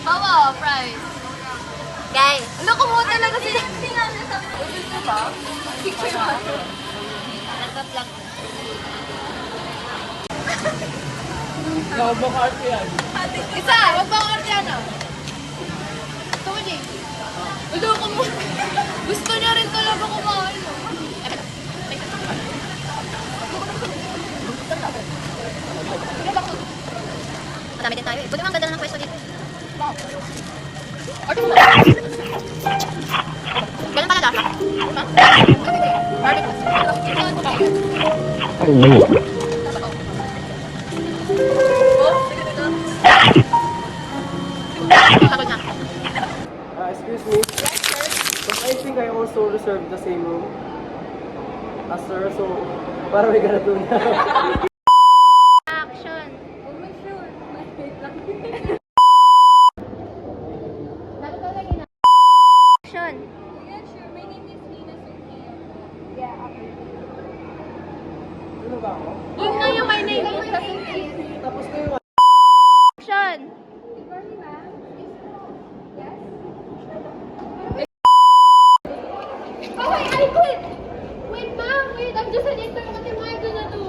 Bawa, price. Guys. Ano, kumuha talaga sila. Gusto ba? Picture ba? Nagpa-vlog. Nakabakarte yan. Isa, wag ba ang yan, oh? Ito mo, Jay. Ito, kumuha. Gusto niya rin talaga kumain, oh. Madami din tayo, eh. Buti mo ang ganda ng pwesto dito. Ganun pala lasa. Excuse me. But I think I also reserved the same room as sir, so para may ganito na. Action. Oh my sure. Action. Yeah, sure. My name is Nina Sophia. Yeah, okay. Ano ba ako? Yun nga yung my name is Tapos na yung Action. Sorry, ma'am. Yes? Okay, I quit. Wait, ma'am. Wait, I'm just an intern. What am I gonna do?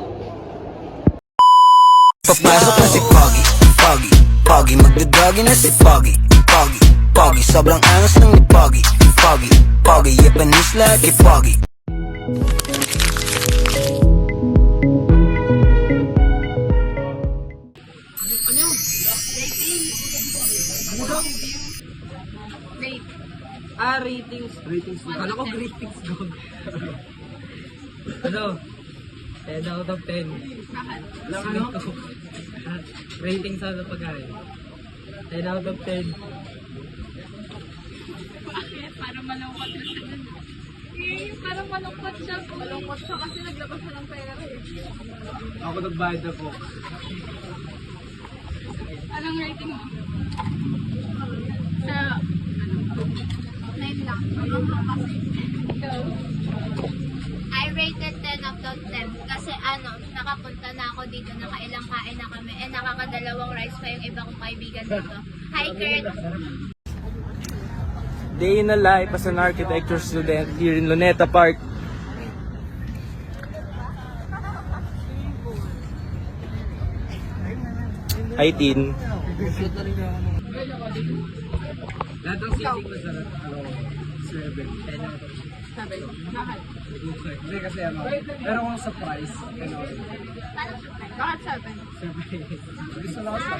Papasok na si Pogi, Pogi, Pogi, magdadagi na si Pogi, Pogi, Pogi, sobrang angas lang ni Pogi, Pogi, Pogi, Japanese like Pogi. ratings. Ratings. Kala ko greetings dog. Ano? 10 out of 10. Lang ano? Rating sa pagkain. 10 out of 10. Bakit? Parang malungkot na siya dun. Parang malungkot siya. Malungkot siya kasi naglabas na ng pera eh. Ako nagbayad na po. Anong rating mo? Sa... 9 lang. Go. I rated 10 out of 10 kasi nakapunta na ako dito, nakailang kain na kami, nakakadalawang rice pa yung iba kong kaibigan dito. Hi, Kurt! Day in a life as an architecture student here in Luneta Park. Hi, Tin. Lahat ng sitting na sa 7. 10 out of 7. Bakit? okay. Hindi kasi pero kung sa price, Bakit 7? gusto lang sa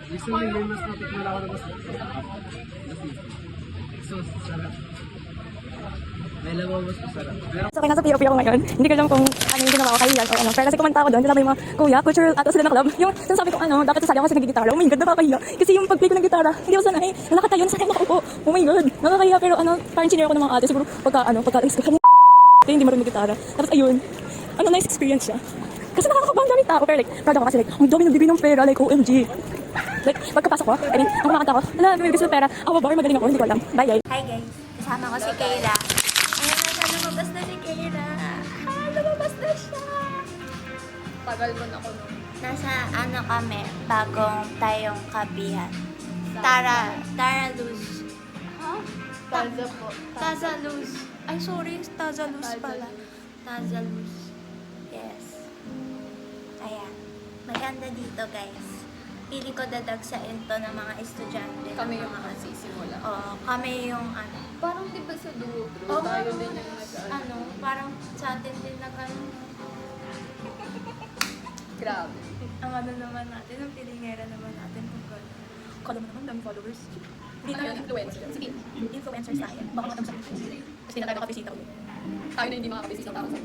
gusto nyo mas natikman ako na mas so, sarap. May labaw mas masarap. Pero So, kaya nasa POP ako ngayon. Hindi ko alam kung ano yung ginawa ko kahiyan o ano. Pero kasi kumanta ako doon, sinabi yung mga kuya, cultural ato sila na club. Yung sinasabi ko dapat sasali ako kasi nagigitara. Oh my God, nakakahiya. Kasi yung pag-play ko ng gitara, hindi ako sanay. Nakatayo na sanay nakaupo. Oh my God, nakakahiya. Pero parang chinero ko ng mga ate. Siguro pagka-alis ko kanya. Hindi marunong mag-gitara. Tapos ayun, nice experience siya. Kasi nakakabang daming tao. Pero like, proud ako kasi like, ang dami nagbibigay ng pera. Like, OMG. Like, pagkapasok ko, I mean, ang kumakanta ko, bibigay ng pera. Ako ba, magaling ako, hindi ko alam. Bye, guys. Hi guys, kasama ko si Kayla. Ayun na, lumabas na si Kayla. Lumabas na siya. Tagal mo na ko nun. Nasa kami, bagong tayong kabihan. Tara Luz. Ha? Taza po. Taza Luz. Ay, sorry, Taza Luz pala. Taza Luz. Yes. Ayan. Maganda dito, guys. Pili ko dadagsain to ng mga estudyante. Kami ng yung mga magsisimula. Oo, kami yung Parang di ba sa duo bro? Oo, Tayo din yung nag-ano. parang sa atin din Grabe. Ang naman natin, ang pilingera naman natin kung gano'n. Kala mo naman, daming followers. Hindi Ano tayo yung influencer? Sige. influencers tayo. Baka matang sa Tapos hindi na tayo makabisita ulit. Tayo na hindi makakabisi sa tao sa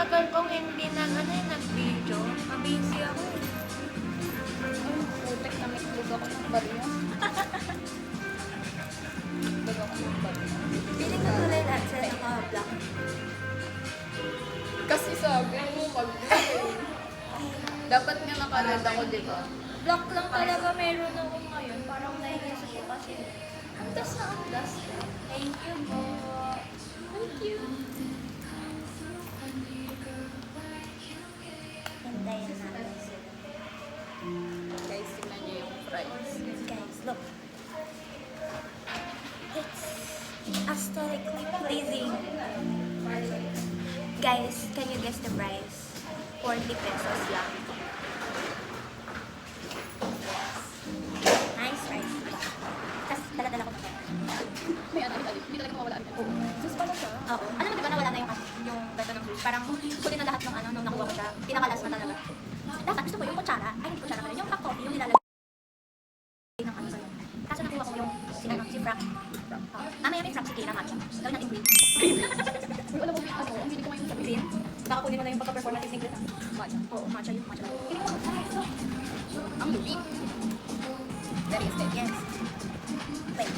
Tagal kong hindi nag-video. Mabisi ako. Putek na mitlog ako ng bariya. Mitlog ako ng bariya. Piling ko tuloy lahat sa naka-vlog. Kasi sabi mo mag-vlog. Dapat nga naka-red ako, di ba? Vlog lang talaga meron ako ngayon. Parang nahihiso ko kasi. Ang das na ang das. Thank you po. aesthetically pleasing. Guys, can you guess the price? 40 pesos lang. Nice price. Tapos dala-dala ko pa. May ano, hindi talaga mawawala ang ano. Sus pala siya. Oo. Alam mo, di ba nawala na yung ganda ng juice? Parang huli na lahat ng ano, nung nakuha ko siya. Pinakalas na talaga. Dapat gusto ko yung kutsara. Ay, hindi kutsara pala. Yung cup coffee, yung nilalagay ng ano sa'yo. Kaso nakuha ko yung si Frank. Mamaya may Frank si Kira matcha. Gawin natin green. Uy, alam mo, ano, ang hindi ko ngayon sabi. Green? Baka kunin mo na yung pagka-performative ni Green. Matcha. Oo, matcha yung matcha. Ang lupi. Very aesthetic. Yes. Wait.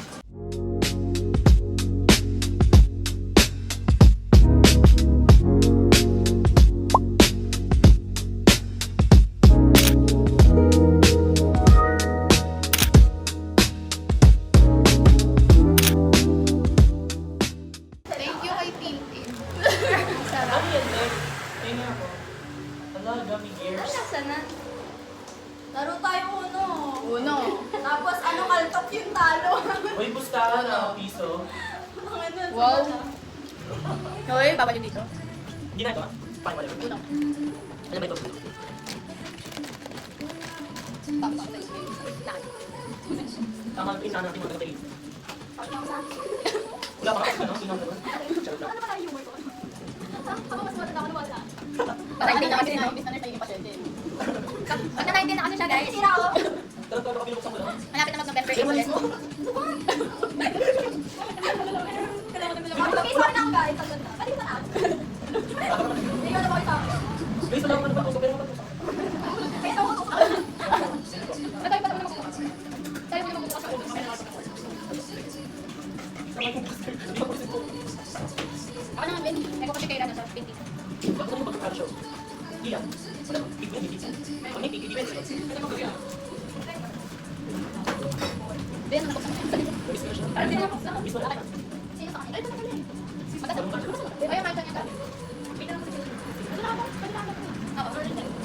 Thank you kay Tintin. Ano yan, Tek? Tingnan ako. Ala, gummy gears. Nasaan na? Laro tayo uno. Uno. Tapos ano, kaltok yung talo. Uy, pustahan na, piso. Wow. Hoy, babalik dito. Hindi na ito, ah. Paano wala? Uno. Ano ba ito? Tapos, Tama, pinana natin magkakatayin. Wala pa kasi, ano? Sinang naman. ano pala yung humor ko? Ako mas matanda ako wala. Parang hindi na kasi no, business na yung pasyente. Pag na-9 din na kasi siya, guys. Sira ako. Tara, tara, pinubuksan ko lang. Malapit na mag-November 8 Sino ulit. mo? Mag-face pa rin ako guys. Ang ganda. Kanina na ako. Hindi ko na ba isa? Guys, wala ko na ba? Pero mo ito. Kaya ako ako. Tayo pa naman magbubukas. Tayo pa naman magbubukas sa ulo. Ako naman, Ben. May ko kasi kay Rana sa 20. Ako na yung magkakashow. Iyan. Wala ko. Tignan, hindi. Kami, tignan. Ben, ano buksan mo? Guys, na siya. Parang hindi na buksan. Guys, wala ka. Sino sa kanila? Ay, ito na pala. Maganda. Ay, ang kanya ka. Ito na ako. Pwede na ako. Oo.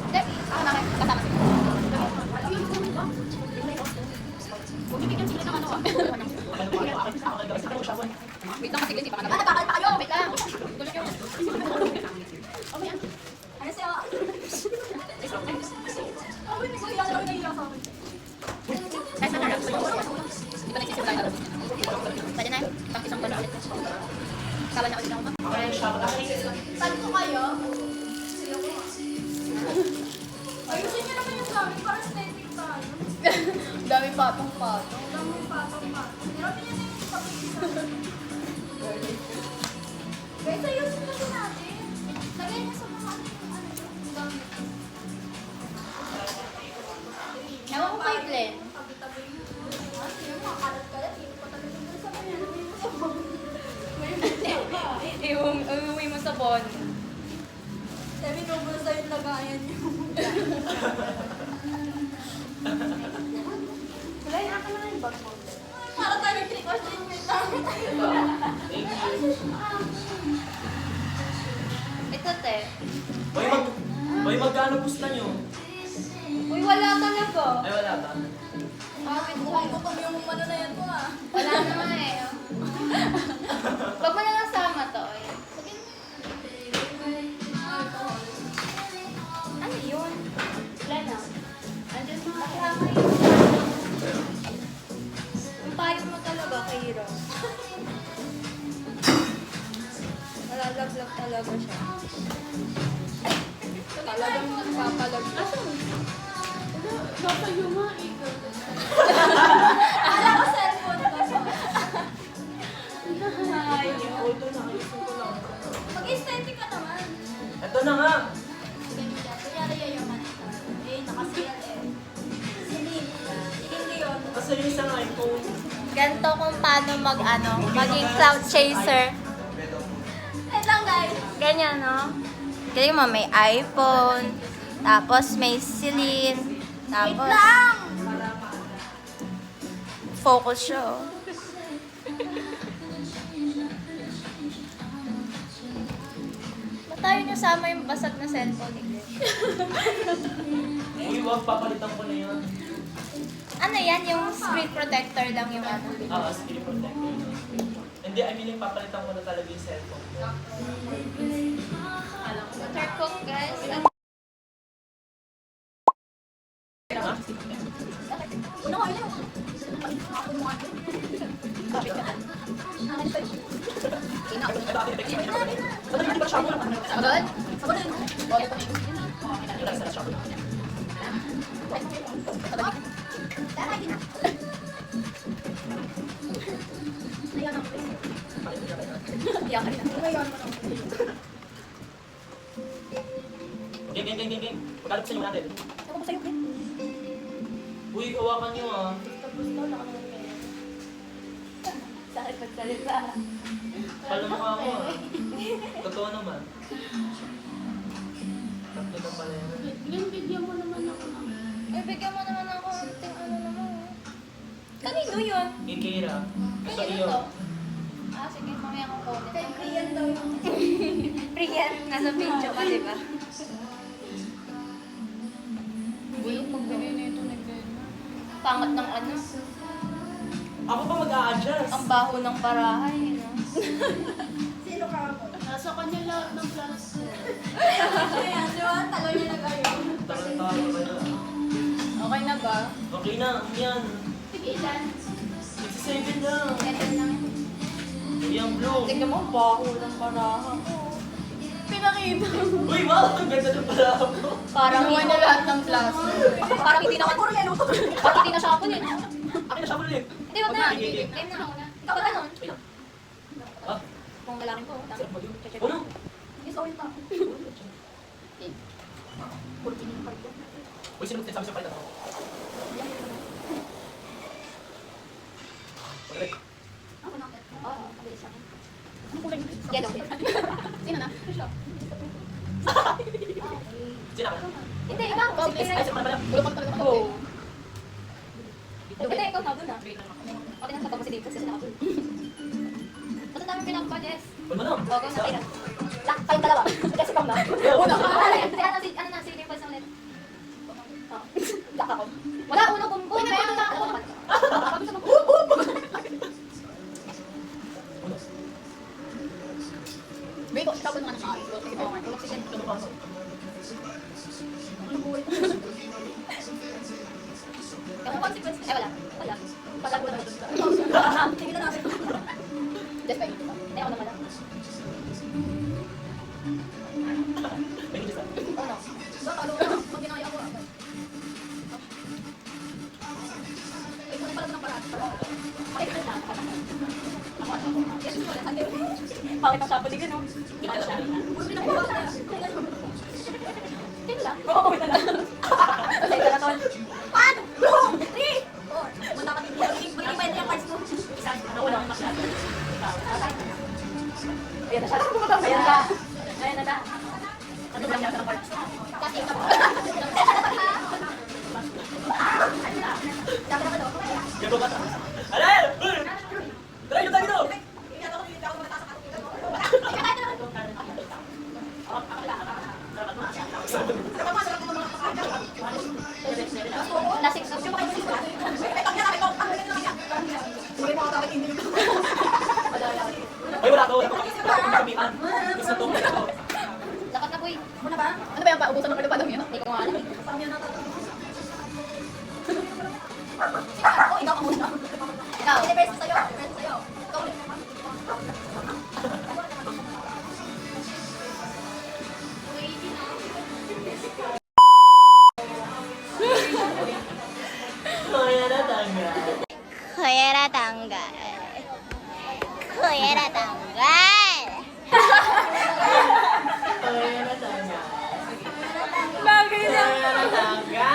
Dek, ako na. Kasama sila. Huwag bibigyan sila ng ano ah. Wait lang kasi hindi pa ka naman. Bakal pa kayo! Wait lang! Tulog yun. Okay yan. Ano siya? Oh, wait, may kuya. Ano yung sa akin? Ay, saan na? Di ba nagsisimula yung laro? Pwede na yun. Tapos isang tulo ulit. Kala niya ulit ako. Saan ko kayo? Ayusin niyo naman yung sa amin para aesthetic tayo. Dami patong-patong. Dami patong-patong. Hirapin niyo na yung kapag-isa. Guys, ayusin na din natin. Lagay niyo sa mga ano yung gamit. Ewan ko kay Glenn. Tabi-tabi yun. Yung mga kalat-kalat, yung patagal mo sa kanya. Iuwi mo sa bon. Sabi ko ba sa'yo lagayan niyo? Wala, akin na yung bag mo. Para tayo trick-or-treat with Ito, te. Boy, magkano pusta nyo? Uy, wala talaga. Ay, wala ta. Bakit buhay ko kung yung ano na yan ko ah? Wala naman eh. Wag mo na lang sama to. Ayan. Ano yun? Wala na. Andiyan mga kamay. Yung payo mo talaga, Kairo. Malalaglag talaga siya. Talagang magpapalaglag. Nasa iyo nga eh. Akala ko cellphone ko. Mag-aesthetic ka naman. Ito na nga. Kunyari yung manita. Eh, naka-CL eh. Hindi yun. Kasi yung isang iPhone. Ganto kung paano maging cloud chaser. Wait lang guys. Ganyan, no? Ganyan mo, may iPhone, tapos may Celine, tapos focus siya, oh. Ba't tayo niyo sama yung basag na cellphone ni Glenn? Uy, wag, papalitan ko na yan. Ano yan? Yung screen protector lang yung ano? Screen protector. And Hindi, I mean, papalitan ko na talaga yung cellphone ko. Water cook, guys. Agad? Game. Pagkalap sa inyo natin. Uy, kawakan nyo ah. Sakit magsalita. Palamukha mo ah. Totoo naman. Tatlo na pala yan. Bigyan mo naman ako. Ay, bigyan mo naman ako ng ano naman. Kanino yun? Ikira. Sa Kanino iyo. to? Ah, sige, mamaya akong kunin. Kay Priyan daw yung... Priyan, nasa video ka, di ba? Bulong magbigay na ito nag-gana. Pangat ng ano. Ako pa mag-a-adjust. Ang baho ng barahay, no? Nasa kanya lahat ng class. Ayan, di ba? Talo niya na kayo. Tarantado ka na. Okay na ba? Okay na, yan. Sige, ilan? 67 lang. Ganyan lang. Yung blue. Tignan mo, baho ng baraha ko. Pinakita. Uy, wow! Ang ganda ng pala ako. Parang Ginawa niya lahat ng class. Parang hindi na Parang hindi na siya ako yun. Akin na siya ulit. Hindi, wag na. Game na ako na. Ikaw ba ganun? Ha? Kung lalaki ko, Sarap mag-yun. check. Ano? Yes, okay pa. Uy, sino sabi sa palitan ko? Ulit. Oo, mabilis ako. Yellow. Sino na? Sino ka? Hindi, ikaw. Ay, sino pala? Bulong ka talaga. Oo. Hindi, ikaw na doon na. Okay na sa pag si Dave kasi nakapul. Basta namin pinapa, Jess. Uy, mo na. Oo, kung nakira. Kayong dalawa. Kasi ikaw na. Una ka. Ano na, si Dave ulit. Oo. Lock ako. Wala, uno bumbong. Kaya ano naman. Biko, ikaw ba naman ang maayos? Sige, oo nga. Tulog si Jen. Ano pasok? Yung consequence, wala. Wala. Wala ko na. Tingin na namin. Just wait. Ay, ako na pala. May hindi sa. Ano? So, talo na. Pag ginaya ako. Ay, kung pala ng paraan. Bakit ang sapo din, no? Tingin lang. Oo, wala lang. Kasi ito na, Tol. 1, 2, 3, 4. Muna ka din. Magiging pwede yung cards mo. Isa. Nauna. Ayan na siya. Ayan na. Ayan na na. Ano ba niya sa cards? Kasi ito. Gago ka ta. Alay! Try nyo tayo dito! Lasik sa siya. Ay, wala to. Wala pang kamian. Gusto to. Dapat na, boy. Ano ba? Ano ba yung paubusan ng kalupado yun? Hindi ko nga alam. Ikaw ang muna. Ikaw. Versus sa'yo. Versus sa'yo. Ikaw ulit. Kaya na tanga. Kuyera tanggal. Kuyera tanggal. Kaya na tanga. Bagay na. Kaya na tanga.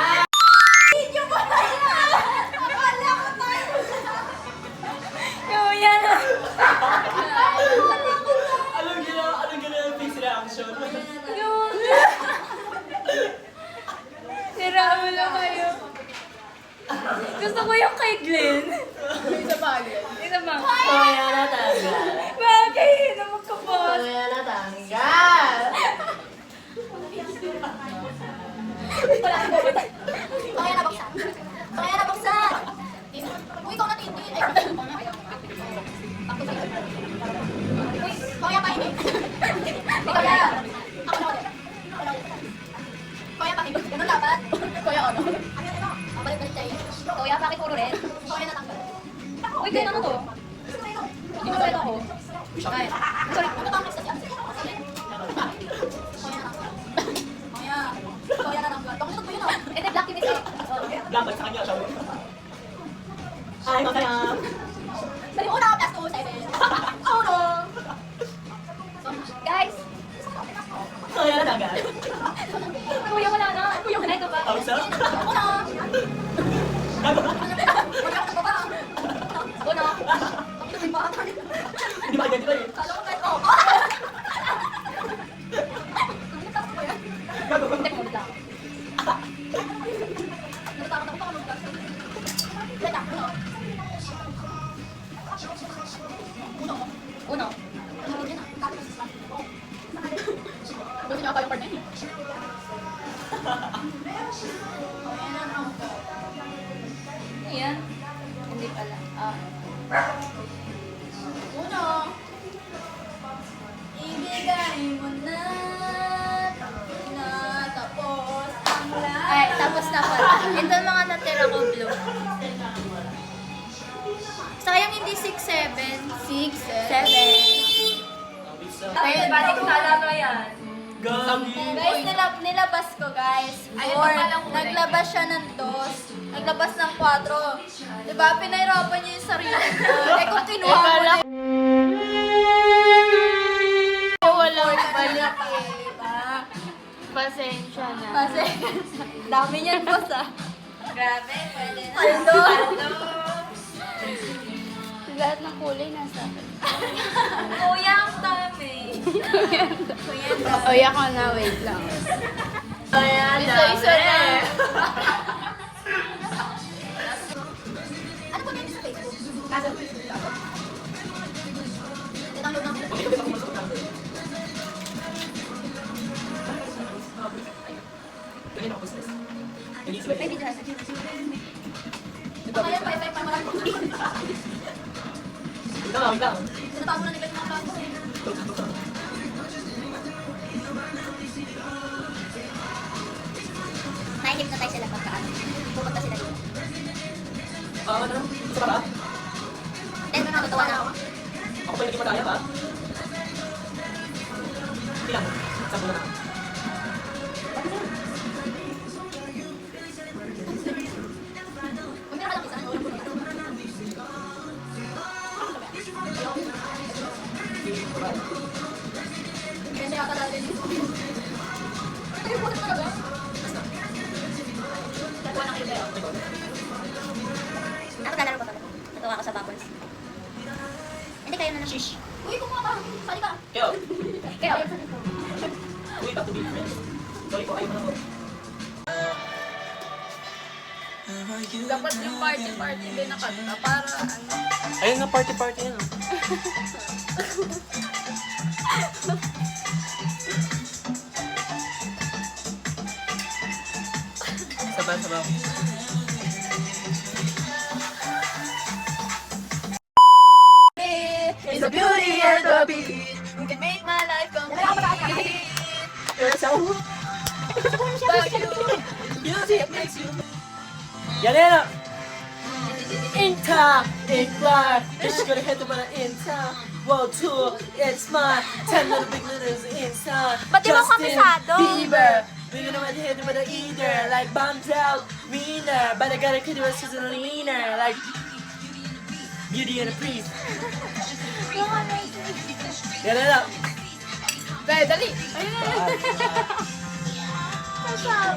Kuya. Anong ginawa yung face reaction? Siraulo kayo. Gusto ko yung kay Glenn. Isa pa agad. Isa ba? Kaya na tanga. Bakit? Balik-balik tayo. Kuya, bakit puro red? Kuya natanggal. Uy, kaya ano to? Hindi ko pwede ako. Ay, sorry. Kuya natanggal. Bakit ito yun ako? Ito, black yun ito. Dapat sa kanya siya. Ay, masaya. Sabi mo na, plus 2, 7. Oh no! Guys, Kaya na dagat. kuya wala na. Kuya wala ito ba? Oh, so? Ako na. Gago. Kuya ako ba? Ako na. Ako na. Hindi ba ganito eh? Kala ko kahit ako. Gago. Hindi ko lang. Natatakot ako mag-vlog. Wait lang, uno. Uno. Gusto niyo ako yung part na yun. Ayan. Hindi pala. Uno. Ibigay mo na. Tapos ang lahat. Ay, tapos na pala. Ito ang mga natira ko blue. Sayang hindi 6, 7. 6, 7. Ay, pati ko talaga yan. Gabi. Guys, nilabas ko guys. Ayun, 4. palang kulay. Naglabas siya ng 2. Naglabas ng 4. Diba? Pinahirapan niya yung sarili ko. Eh kung kinuha ko na walang balik eh. Diba? Pasensya na. Kasi, dami niyan boss ah. Grabe, pwede na. Paldo. Lahat ng kulay nasa akin. Kuya, ang dami. Kuya, ang dami. Oy, ako na, wait lang. Kuya, ang dami. Isa-isa na. Ano po name sa Facebook? Kaso. Download ng Ganyan ako business. Ganyan sila. Pwede dyan. Kaya pa, pa marami. Wait lang. Tinatago na nila yung mga bago. Na-hypnotize sila pagka ano. Pupunta sila dito. Ano? Isa pa ba? Then, natutuwa na ako. Ako pa yung naging madaya ba? Ilang? Sampo na. Kung meron ka lang isa, ano? Kasi yata natin dito. Ay, puto talaga. Natuwa na kayo pero. Ako lalaro ko talaga. Natuwa ako sa bubbles. Hindi kayo na na shish. Uy, kumuha ka. Sali ka. Kaya, Kaya, uy, back to be friends. Sorry po, ayaw mo na po. Dapat yung party-party din nakanta para ano. Ayun nga, party-party yan. Sabaw. it's the beauty and the beat. You can make my life complete. You're so... But you, Music makes you... Yan yan! In time, in fly, it's gonna hit the button in time. World tour, it's mine. 10 little big littles inside. Ba't di mo kabisado? Bieber. We're gonna hit the button either. Like bombs out, meaner. But I gotta cut it with a leaner. Like Beauty and the Priest. Yan yan! Dali, dali. Ah.